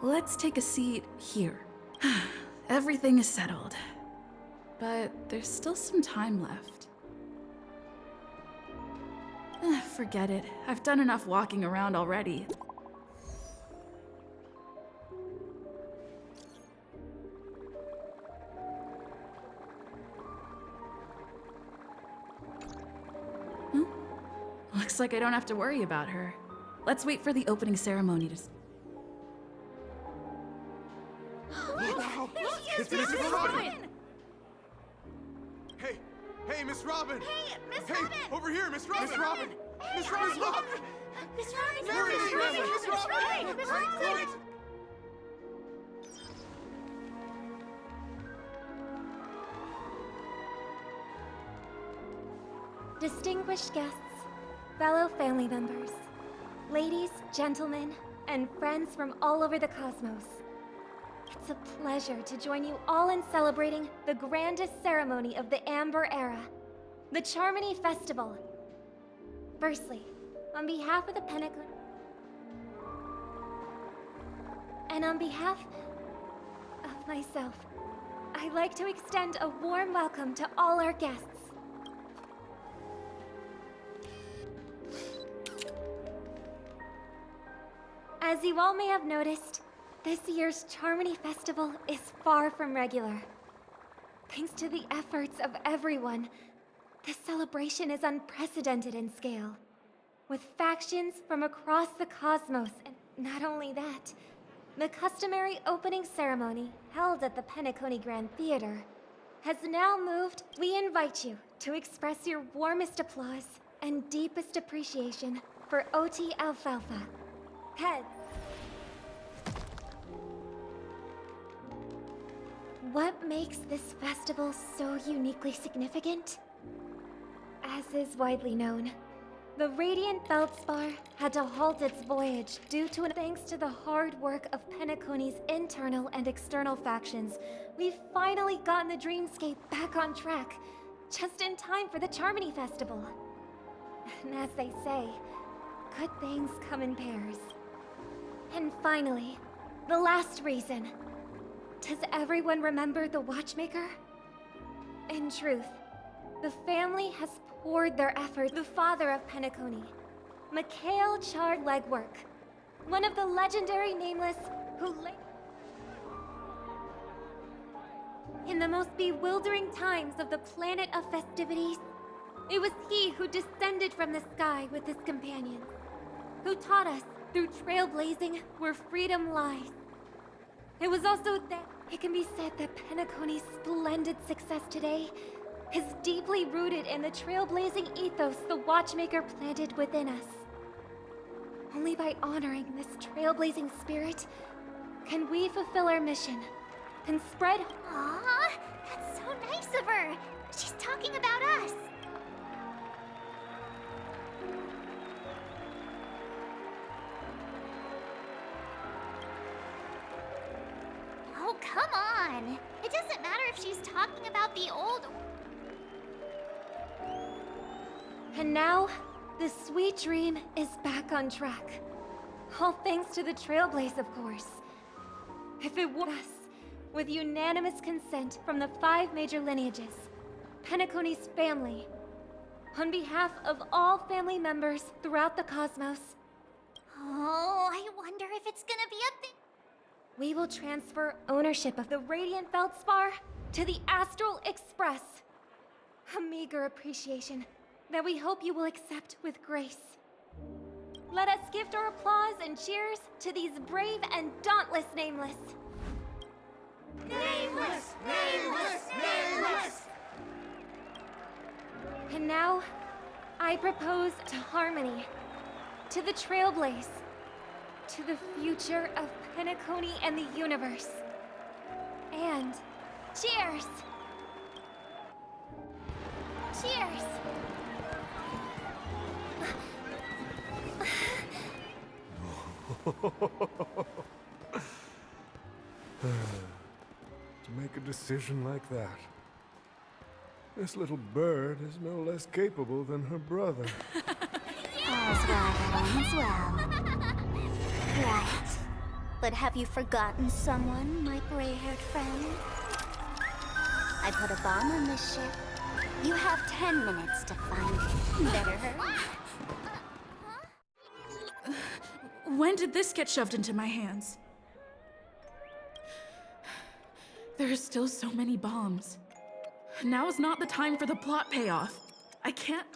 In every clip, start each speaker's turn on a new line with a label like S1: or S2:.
S1: Let's take a seat here. Everything is settled. But there's still some time left. Forget it. I've done enough walking around already. Looks like I don't have to worry about her. Let's wait for the opening ceremony to...
S2: It's Miss Robin! Hey, Miss Robin!
S3: Hey, Miss Robin!
S2: Over here, Miss Robin!
S3: Miss Robin!
S2: Miss Robin, look!
S3: Miss Robin!
S2: There it is, Miss Robin!
S3: Miss
S2: Right,
S3: Robin!
S2: Chloe?
S4: Distinguished guests, fellow family members, ladies, gentlemen, and friends from all over the cosmos. It's a pleasure to join you all in celebrating the grandest ceremony of the Amber Era, the Charmony Festival. Firstly, on behalf of the Pentacon, and on behalf of myself, I'd like to extend a warm welcome to all our guests. As you all may have noticed, this year's Charmony Festival is far from regular. Thanks to the efforts of everyone, this celebration is unprecedented in scale, with factions from across the cosmos, and not only that, the customary opening ceremony held at the Penacony Grand Theater has now moved. We invite you to express your warmest applause and deepest appreciation for OT Alfalfa. Heads. What makes this festival so uniquely significant? As is widely known, the Radiant Feldspar had to halt its voyage due to thanks to the hard work of Penacony's internal and external factions. We've finally gotten the Dreamscape back on track, just in time for the Charmony Festival. And as they say, good things come in pairs. And finally, the last reason. Does everyone remember the Watchmaker? In truth, the family has poured their effort. The father of Penacony, Mikhail Chard Legwork, one of the legendary Nameless who in the most bewildering times of the planet of festivities, it was he who descended from the sky with his companions, who taught us through trailblazing where freedom lies. It was also that it can be said that Penacony's splendid success today is deeply rooted in the trailblazing ethos the Watchmaker planted within us. Only by honoring this trailblazing spirit can we fulfill our mission and spread...
S3: Aww, that's so nice of her. She's talking about us. Oh, come on. It doesn't matter if she's talking about the old...
S4: And now, the sweet dream is back on track. All thanks to the Trailblaze, of course. If it were us, with unanimous consent from the 5 major lineages, Penacony's family, on behalf of all family members throughout the cosmos,
S3: Oh, I wonder if it's gonna be a thing.
S4: we will transfer ownership of the Radiant Feldspar to the Astral Express. A meager appreciation that we hope you will accept with grace. Let us gift our applause and cheers to these brave and dauntless Nameless.
S2: Nameless! Nameless! Nameless!
S4: And now, I propose to Harmony, to the Trailblaze, to the future of Penacony and the universe. And cheers! Cheers!
S5: To make a decision like that. This little bird is no less capable than her brother.
S3: All's well that ends well. Right. But have you forgotten someone, my gray-haired friend? I put a bomb on this ship. You have 10 minutes to find it. Better hurry.
S1: When did this get shoved into my hands? There are still so many bombs. Now is not the time for the plot payoff. I can't...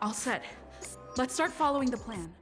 S1: All set. Let's start following the plan.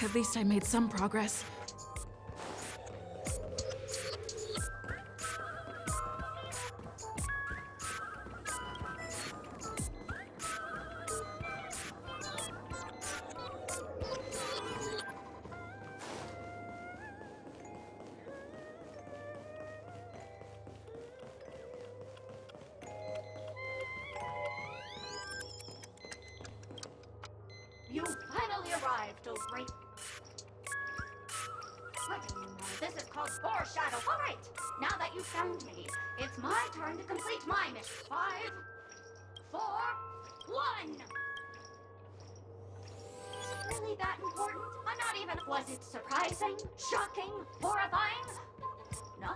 S1: At least I made some progress.
S6: You finally arrived, oh great... What do you know? This is called foreshadow. All right, now that you found me, it's my turn to complete my mission. 5, 4, 1! Is it really that important? I'm not even... Was it surprising? Shocking? Horrifying? No?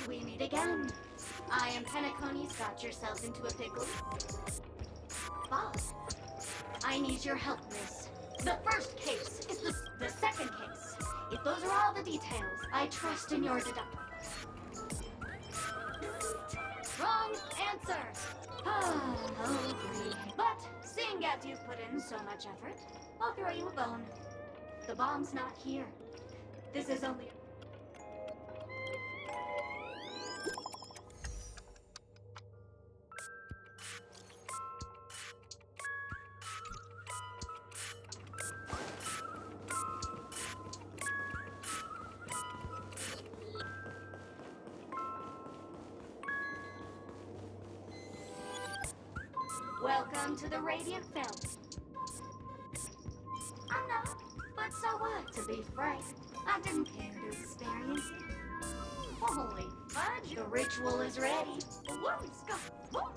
S6: We meet again. I am Penacony's got yourselves into a pickle. Boss, I need your help, miss. The first case is the second case. If those are all the details, I trust in your deduction. Wrong answer. Oh, great. But seeing as you've put in so much effort, I'll throw you a bone. The bomb's not here. This is only... Welcome to the Radiant Felt. I'm not, but so what? To be frank, I didn't care to experience it. Holy fudge, the ritual is ready. Let's go. Whoa.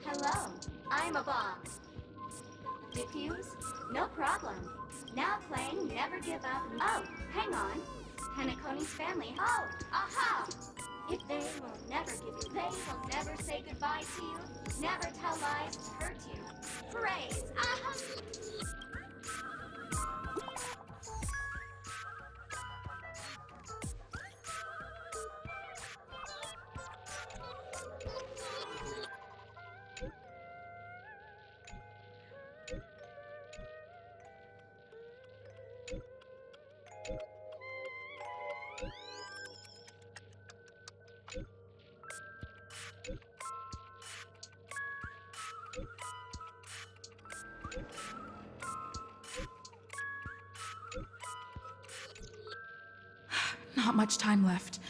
S6: Hello, I'm a bomb. Diffuse? No problem. Now playing Never Give Up. Oh, hang on. Penaconi's family. Oh, aha! If they will never give you, they will never say goodbye to you, never tell lies to hurt you. Praise. Aha!
S1: Not much time left.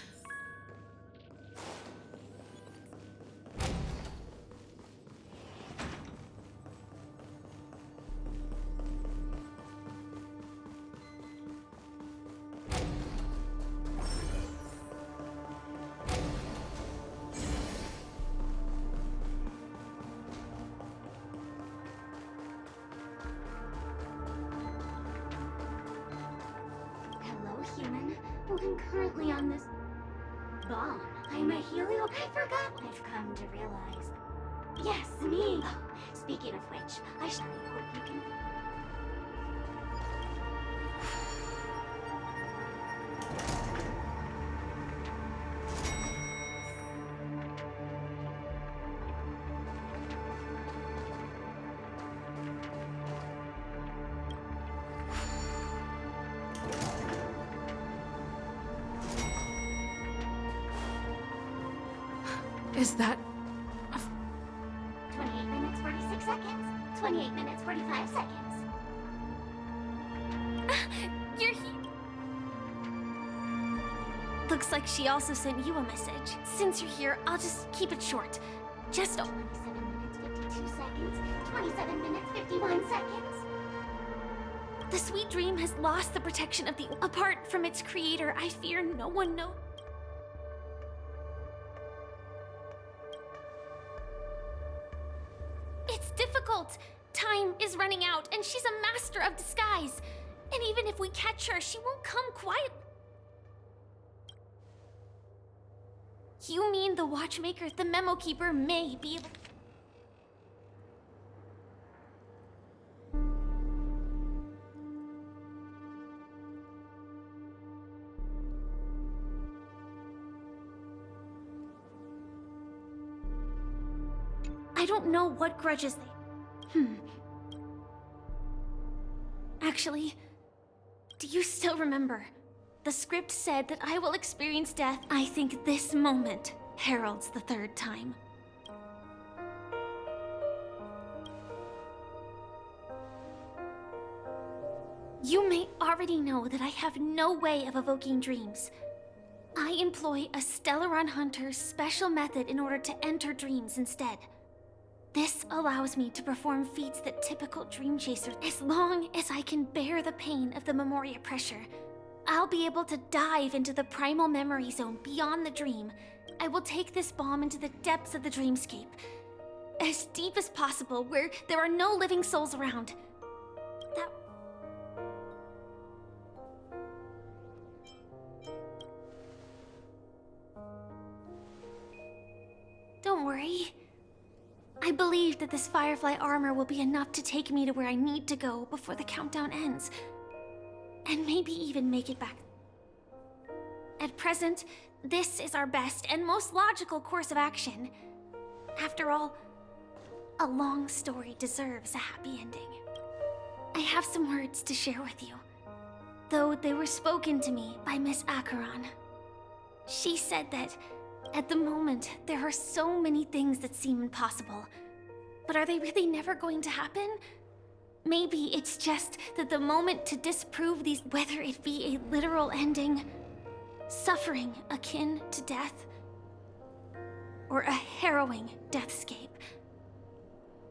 S6: Hello, human. I'm currently on this bomb. I'm a helio. I forgot. I've come to realize. Yes, me. Oh, speaking of which, I hope you can.
S1: Is that...
S6: 28 minutes, 46 seconds. 28 minutes, 45 seconds.
S3: You're here. Looks like she also sent you a message. Since you're here, I'll just keep it short. Just
S6: 27 minutes, 52 seconds. 27 minutes, 51 seconds.
S3: the sweet dream has lost the protection of the... Apart from its creator, I fear no one knows. It's difficult. Time is running out, and she's a master of disguise. And even if we catch her, she won't come quietly. You mean the watchmaker, the memo keeper, may be able... I don't know what grudges they... Actually, do you still remember? The script said that I will experience death. I think this moment heralds the third time.
S7: You may already know that I have no way of evoking dreams. I employ a Stellaron Hunter's special method in order to enter dreams instead. This allows me to perform feats that typical dream chasers, as long as I can bear the pain of the Memoria pressure. I'll be able to dive into the primal memory zone beyond the dream. I will take this bomb into the depths of the dreamscape, as deep as possible, where there are no living souls around. That... Don't worry. I believe that this Firefly armor will be enough to take me to where I need to go before the countdown ends. And maybe even make it back. At present, this is our best and most logical course of action. After all, a long story deserves a happy ending. I have some words to share with you, though they were spoken to me by Miss Acheron. She said that, at the moment, there are so many things that seem impossible. But are they really never going to happen? Maybe it's just that the moment to disprove these, whether it be a literal ending, suffering akin to death, or a harrowing deathscape.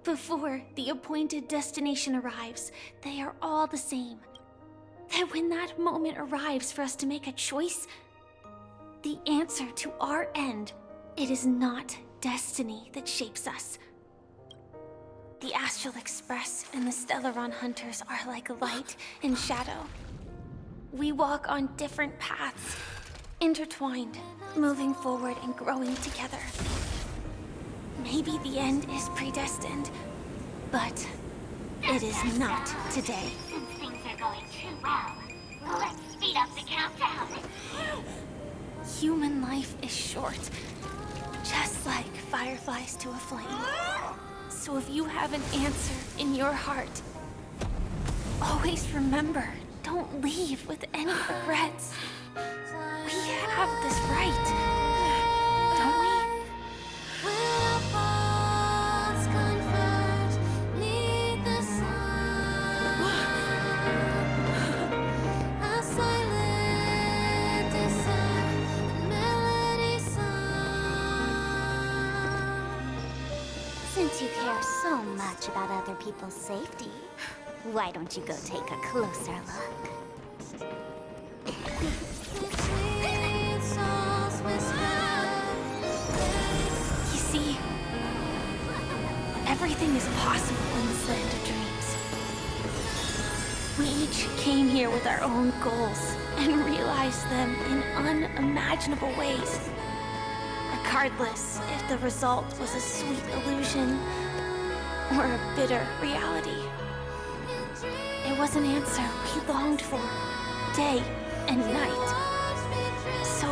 S7: Before the appointed destination arrives, they are all the same. That when that moment arrives for us to make a choice, the answer to our end, it is not destiny that shapes us. The Astral Express and the Stellaron Hunters are like light and shadow. We walk on different paths, intertwined, moving forward and growing together. Maybe the end is predestined, but it is not today.
S6: Since things are going too well, let's speed up the countdown.
S7: Human life is short, just like fireflies to a flame. So if you have an answer in your heart, always remember, don't leave with any regrets. We have this right, don't we?
S3: Since you care so much about other people's safety, why don't you go take a closer look?
S7: You see, everything is possible in this land of dreams. We each came here with our own goals and realized them in unimaginable ways. Regardless if the result was a sweet illusion or a bitter reality. It was an answer we longed for, day and night. So,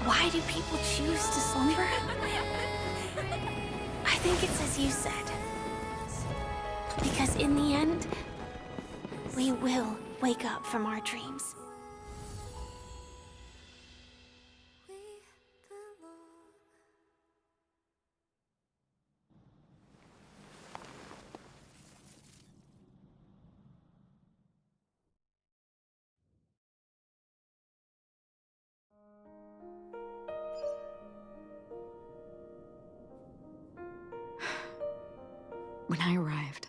S7: why do people choose to slumber? I think it's as you said. Because in the end, we will wake up from our dreams.
S8: When I arrived,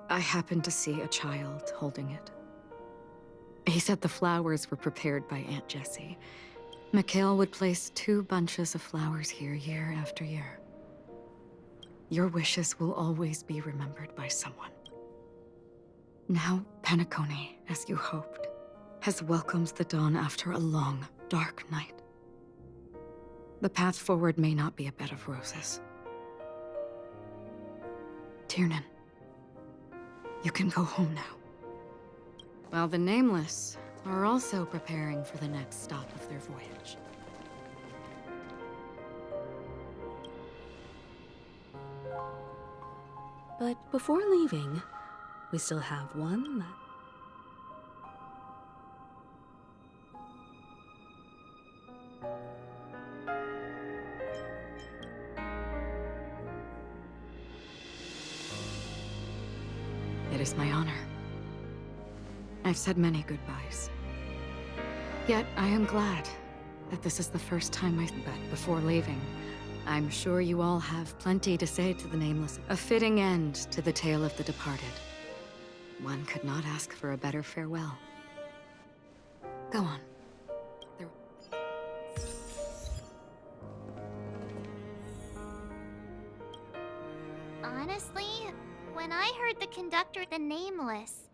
S8: I happened to see a child holding it. He said the flowers were prepared by Aunt Jessie. Mikhail would place 2 bunches of flowers here year after year. Your wishes will always be remembered by someone. Now, Penacony, as you hoped, has welcomed the dawn after a long, dark night. The path forward may not be a bed of roses. Tiernan, you can go home now. While the Nameless are also preparing for the next stop of their voyage.
S1: But before leaving, we still have one left.
S8: It is my honor. I've said many goodbyes. Yet I am glad that this is the first time I bet before leaving. I'm sure you all have plenty to say to the Nameless. A fitting end to the tale of the departed. One could not ask for a better farewell. Go on.
S3: Honestly, when I heard the conductor, the Nameless,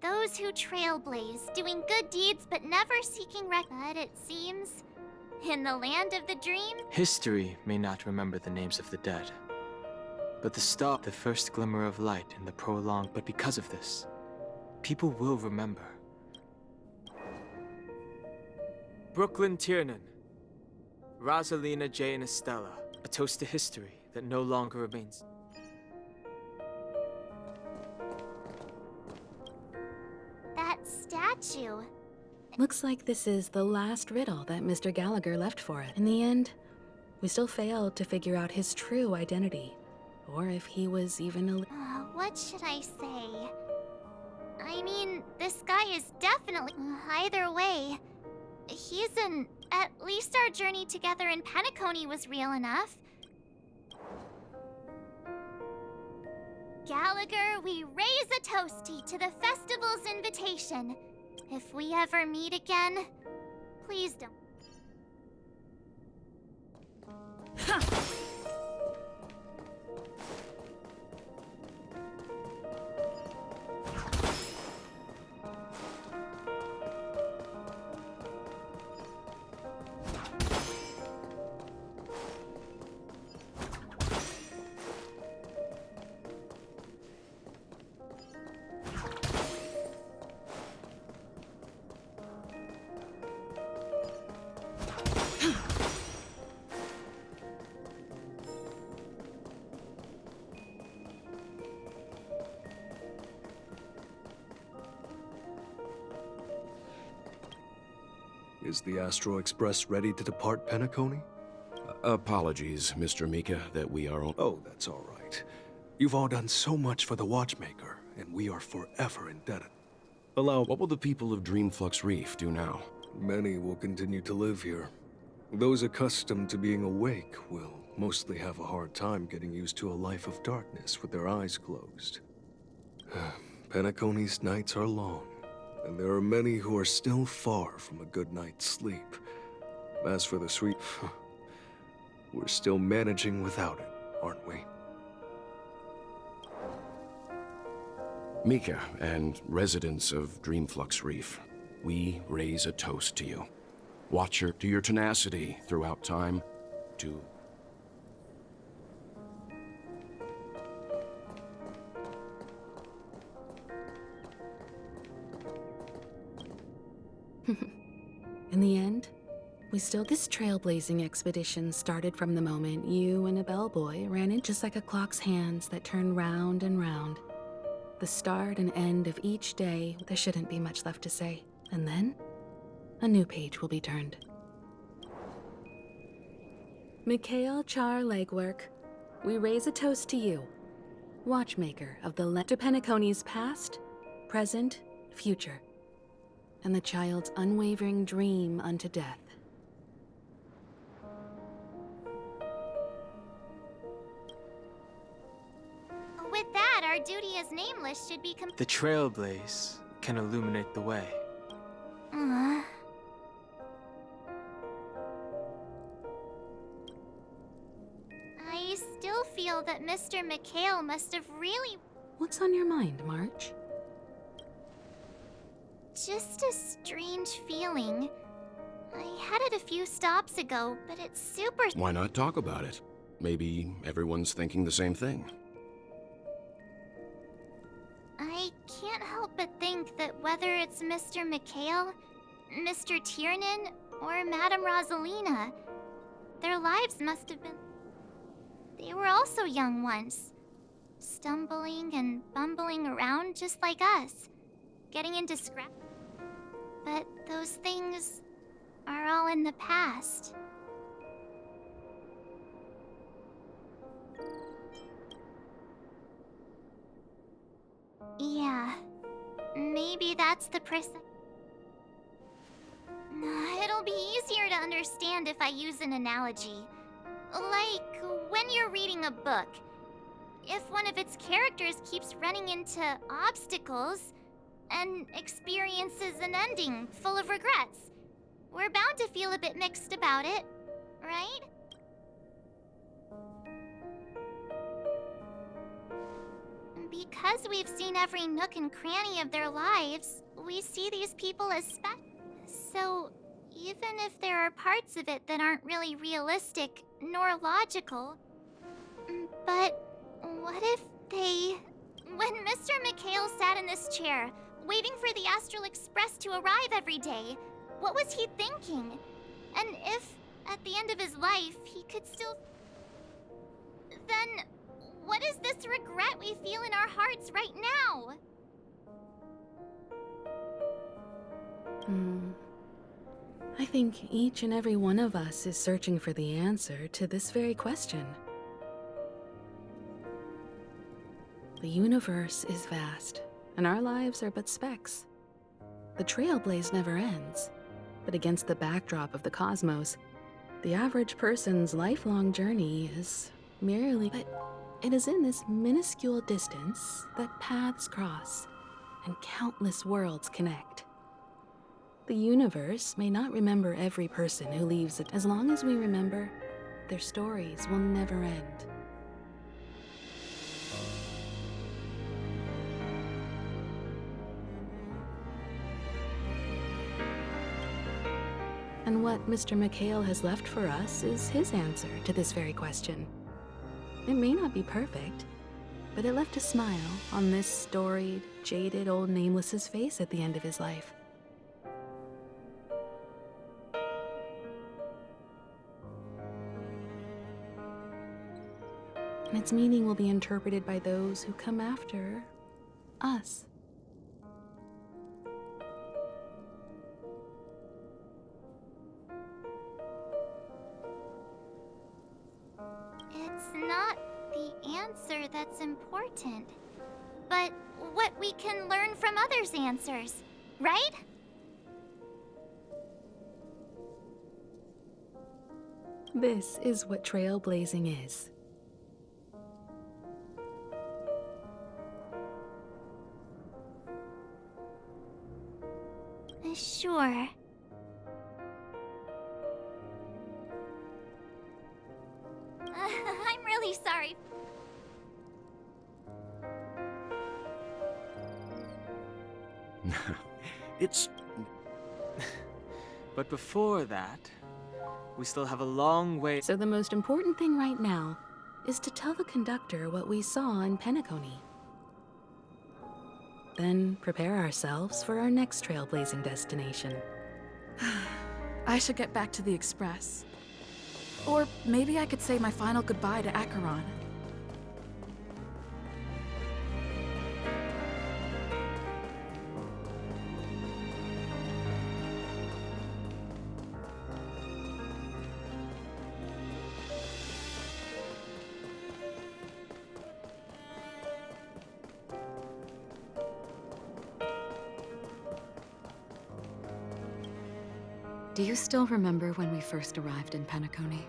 S3: those who trailblaze, doing good deeds but never seeking but it seems, in the land of the dream,
S9: History may not remember the names of the dead, but the star, the first glimmer of light in the prolonged. But because of this, people will remember. Brooklyn Tiernan, Rosalina J. and Estella, a toast to history that no longer remains.
S3: that statue.
S1: Looks like this is the last riddle that Mr. Gallagher left for it. In the end, we still failed to figure out his true identity, or if he was even a...
S3: What should I say? I mean, this guy is definitely... Either way, he's an... At least our journey together in Penacony was real enough. Gallagher, we raise a toasty to the festival's invitation. If we ever meet again, please don't.
S5: Is the Astro Express ready to depart Penacony?
S10: Apologies, Mr. Mika, that we are on...
S5: Oh, that's all right. You've all done so much for the Watchmaker, and we are forever indebted.
S10: What will the people of Dreamflux Reef do now?
S5: Many will continue to live here. Those accustomed to being awake will mostly have a hard time getting used to a life of darkness with their eyes closed. Penacony's nights are long, and there are many who are still far from a good night's sleep. As for the sweet... we're still managing without it, aren't we?
S10: Mika and residents of Dreamflux Reef, we raise a toast to you. Watcher, to your tenacity throughout time, to...
S1: In the end, we still... This trailblazing expedition started from the moment you and a bellboy ran in, just like a clock's hands that turn round and round. The start and end of each day, there shouldn't be much left to say. And then, a new page will be turned. Mikhail Char Legwork, we raise a toast to you, Watchmaker of the to Penacony's past, present, future, and the child's unwavering dream unto death.
S3: With that, our duty as Nameless should be
S9: The trailblaze can illuminate the way.
S3: I still feel that Mr. Mikhail must have really...
S1: What's on your mind, March?
S3: Just a strange feeling. I had it a few stops ago, but it's super...
S10: Why not talk about it? Maybe everyone's thinking the same thing.
S3: I can't help but think that whether it's Mr. Mikhail, Mr. Tiernan, or Madame Rosalina, their lives must have been... They were also young once, stumbling and bumbling around just like us, getting into scrap. But those things are all in the past. Yeah, maybe that's that's the It'll be easier to understand if I use an analogy. Like when you're reading a book. If one of its characters keeps running into obstacles and experiences an ending full of regrets, we're bound to feel a bit mixed about it, right? Because we've seen every nook and cranny of their lives, we see these people as So, even if there are parts of it that aren't really realistic nor logical, but what if they... When Mr. McHale sat in this chair, waiting for the Astral Express to arrive every day, what was he thinking? And if, at the end of his life, he could still... Then, what is this regret we feel in our hearts right now?
S1: I think each and every one of us is searching for the answer to this very question. The universe is vast, and our lives are but specks. The trailblaze never ends, but against the backdrop of the cosmos, the average person's lifelong journey is merely... But it is in this minuscule distance that paths cross and countless worlds connect. The universe may not remember every person who leaves it. As long as we remember, their stories will never end. And what Mr. McHale has left for us is his answer to this very question. It may not be perfect, but it left a smile on this storied, jaded old Nameless's face at the end of his life. And its meaning will be interpreted by those who come after us.
S3: It's not the answer that's important, but what we can learn from others' answers, right?
S1: This is what trailblazing is.
S3: Sure. I'm really sorry.
S10: It's...
S9: But before that, we still have a long way.
S1: So the most important thing right now is to tell the conductor what we saw in Penacony. Then prepare ourselves for our next trailblazing destination.
S11: I should get back to the Express. Or maybe I could say my final goodbye to Acheron.
S8: Do you still remember when we first arrived in Penacony?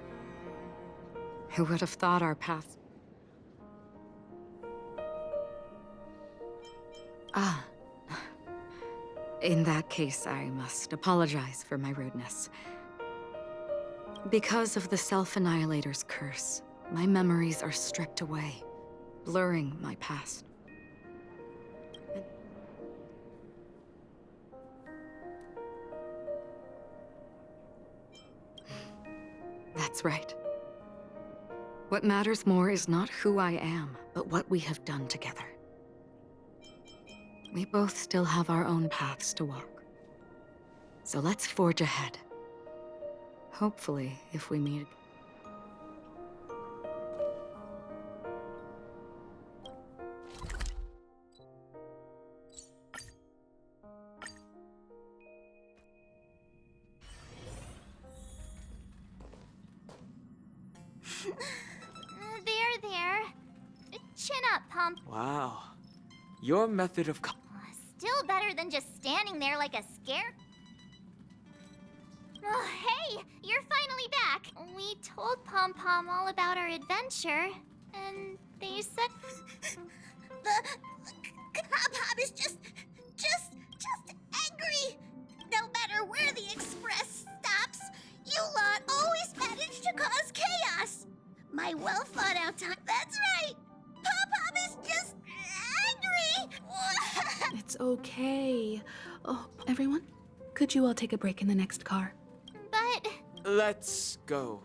S8: Who would have thought our paths... Ah. In that case, I must apologize for my rudeness. Because of the Self-Annihilator's curse, my memories are stripped away, blurring my past. That's right. What matters more is not who I am, but what we have done together. We both still have our own paths to walk. So let's forge ahead. Hopefully, if we meet...
S3: There. Chin up, Pump.
S9: Wow. Your method of...
S3: still better than just standing there like a scare. Oh, hey, you're finally back. We told Pom Pom all about our adventure, and they said
S12: the Pom Pom is just angry. No matter where the express stops, you lot always manage to cause chaos. My well thought out time. That's right. Pom Pom is just angry.
S1: It's okay. Oh, everyone, could you all take a break in the next car?
S3: But
S9: Let's go.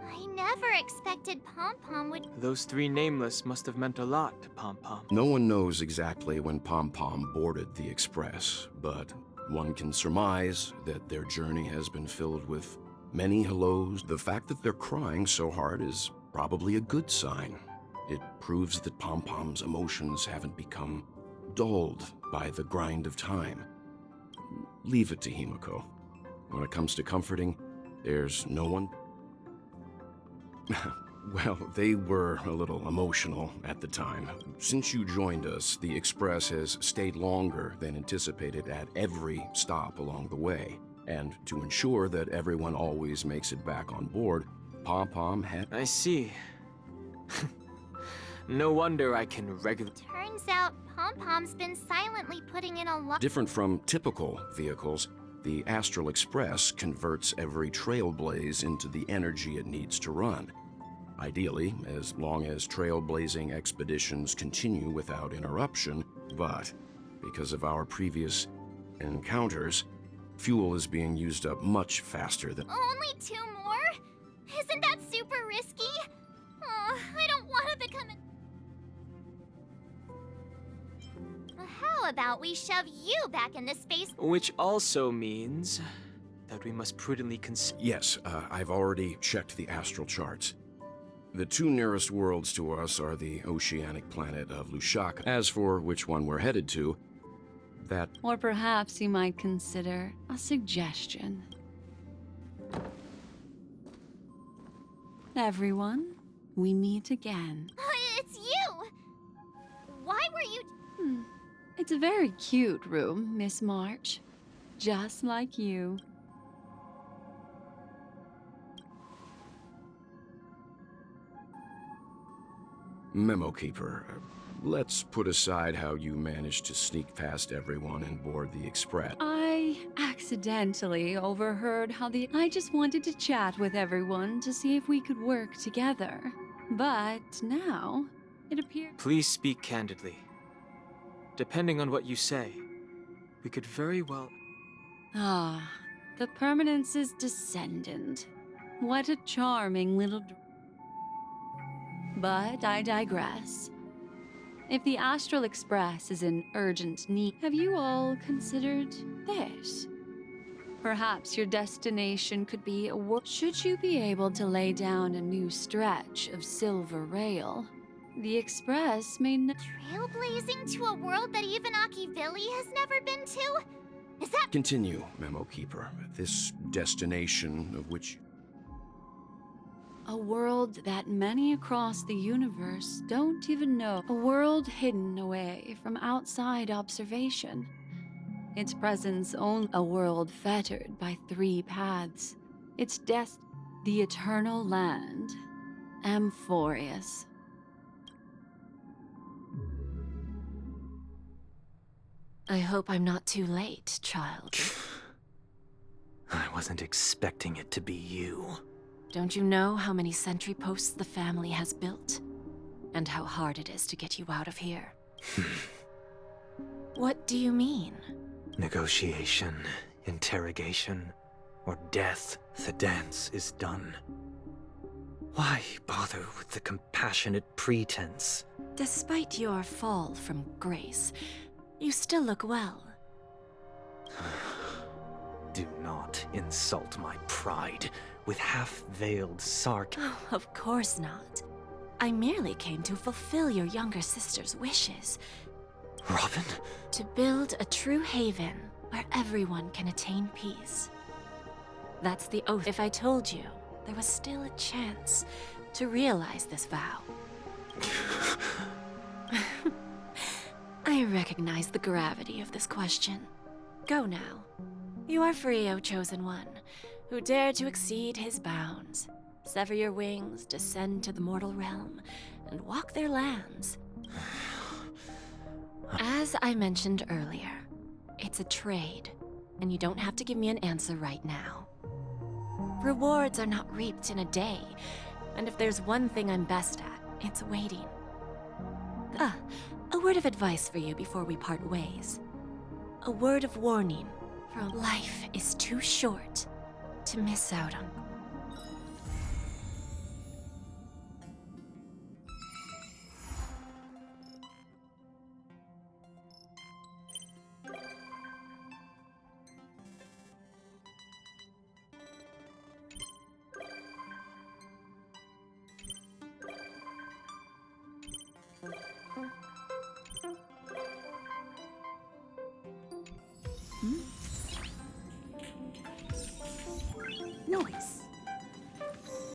S3: I never expected Pom Pom would.
S9: Those three nameless must have meant a lot to Pom Pom.
S10: No one knows exactly when Pom Pom boarded the Express, but one can surmise that their journey has been filled with many hellos. The fact that they're crying so hard is probably a good sign. It proves that Pom Pom's emotions haven't become dulled by the grind of time. Leave it to Himiko. When it comes to comforting, there's no one. Well, they were a little emotional at the time. Since you joined us, the Express has stayed longer than anticipated at every stop along the way. And to ensure that everyone always makes it back on board, Pom Pom had...
S9: I see. No wonder I can regularly...
S3: Turns out Pom Pom's been silently putting in a lot.
S10: Different from typical vehicles, the Astral Express converts every trailblaze into the energy it needs to run. Ideally, as long as trailblazing expeditions continue without interruption, but because of our previous encounters, fuel is being used up much faster than...
S3: Only 2 more? Isn't that super risky? Oh, I don't want to become a... How about we shove you back into space?
S9: Which also means that we must prudently consider...
S10: Yes, I've already checked the astral charts. The 2 nearest worlds to us are the oceanic planet of Lushaka. As for which one we're headed to, that...
S8: Or perhaps you might consider a suggestion. Everyone, we meet again.
S3: It's you! Why were you...
S8: It's a very cute room, Miss March. Just like you.
S10: Memo Keeper, let's put aside how you managed to sneak past everyone and board the Express.
S8: I accidentally overheard how I just wanted to chat with everyone to see if we could work together. But now, it appears...
S9: Please speak candidly. Depending on what you say, we could very well...
S8: Ah, the Permanence's descendant. What a charming little... But I digress. If the Astral Express is in urgent need, have you all considered this? Perhaps your destination could be a should you be able to lay down a new stretch of silver rail, the Express may
S3: Trailblazing to a world that even Akivili has never been to? Is that...
S10: Continue, Memo Keeper. This destination of which...
S8: A world that many across the universe don't even know. A world hidden away from outside observation. Its presence only a world fettered by 3 paths. Its the eternal land, Amphorius.
S13: I hope I'm not too late, child.
S9: I wasn't expecting it to be you.
S13: Don't you know how many sentry posts the family has built? And how hard it is to get you out of here? What do you mean?
S9: Negotiation, interrogation, or death, the dance is done. Why bother with the compassionate pretense?
S13: Despite your fall from grace, you still look well.
S9: Do not insult my pride with half-veiled
S13: Oh, of course not. I merely came to fulfill your younger sister's wishes.
S9: Robin?
S13: To build a true haven where everyone can attain peace. That's the oath. If I told you there was still a chance to realize this vow. I recognize the gravity of this question. Go now. You are free, O Chosen One, who dare to exceed his bounds. Sever your wings, descend to the mortal realm, and walk their lands. As I mentioned earlier, it's a trade, and you don't have to give me an answer right now. Rewards are not reaped in a day, and if there's one thing I'm best at, it's waiting. A word of advice for you before we part ways. A word of warning from life is too short to miss out on.
S11: Noise.